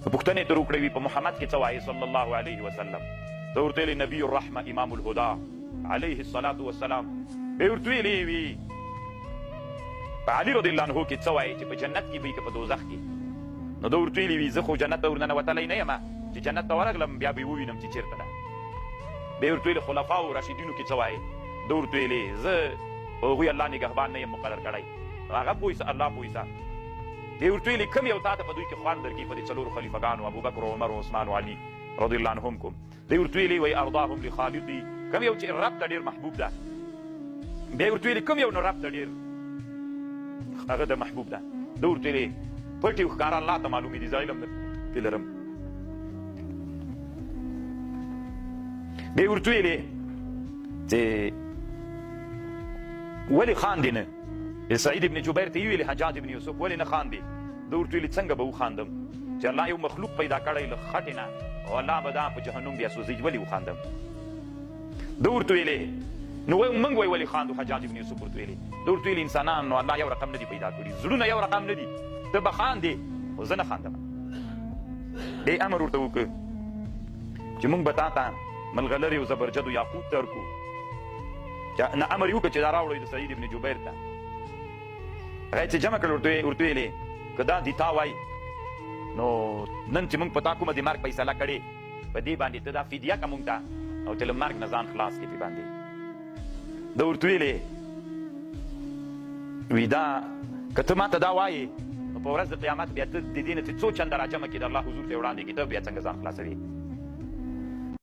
پوښتنې تر وکړې وي په محمد کې څه وایي صلی الله علیه وسلم. ته ورته ویلې نبي الرحمه امام الهدا علیه الصلاة والسلام. به ورته ویلې وي په علي رضی الله عنه کې څه وایي چې په جنت کې وي که په دوزخ کې. نو ده ورته ویلې وي زه خو جنت ته ورننوتلی نه یم، چې جنت ته ورغلم بیا به یې ووینم چې چېرته ده. به یې ورته ویلې خلفاو راشدینو کې څه وایي. ده ورته ویلې زه په هغوی الله نګهبان نه یم مقرر کړی، هغه پوه سه الله پوه سه. به یې ورته ویلې کوم یو تا ته په دوی کې خوند درکړي په دې څلورو خلیفګانو ابوبکر و عمر و عثمان و علي رضی الله عنهم کوم. ده یې ورته ویلې وایي ارضاهم لخالقي، کوم یو چې رب ته ډېر محبوب ده. بیا یې ورته ویلې کوم یو نه رب ته ډېر هغه د محبوب ده. ده ورته ویلې پټې او ښکاره الله ته معلومې دي، زه علم پرې لرم. بیا یې ورته ویلې چې ولې خاندې نه؟ سعید ابن جبیر ته یې ویلې حجاج ابن یوسف ولې نه خاندې؟ ده ورته ویلې څنګه به وخاندم چې الله یو مخلوق پیدا کړی له خټې نه او الله به دا په جهنم بیا سوځي، ولې وخاندم؟ ده ورته ویلې نو موږ وایي ولې خاندو؟ حجاج ابن یوسف ورته ویلې. ده ورته ویلې انسانان نو الله یو رقم نه دي پیدا کړي، زړونه یو رقم نه دي، ته به خاندې خو زه نه خاندم. دې امر ورته وکړ چې موږ به تا ته ملغلرې او زبرجد و یاقوت درکړو. نه امر یې وکړ چې دا راوړئ د سعید ابن جبیر ته. هغه چې جمع کړل ورته ویلې که دا دي تا وایي نو نن چې موږ په تا کومه د مرګ فیصله کړې په دې باندې ته دا فدیه که موږ ته او ته له مرګ نه ځان خلاص کړې پې باندې. ده ورته ویلې وي دا که ته ما ته دا وایې نو په ورځ د قیامت بیا ته د دې نه چې څو چنده راجمع کړې د الله حضور ته یې وړاندې کړې ته بیا څنګه ځان خلاصوې؟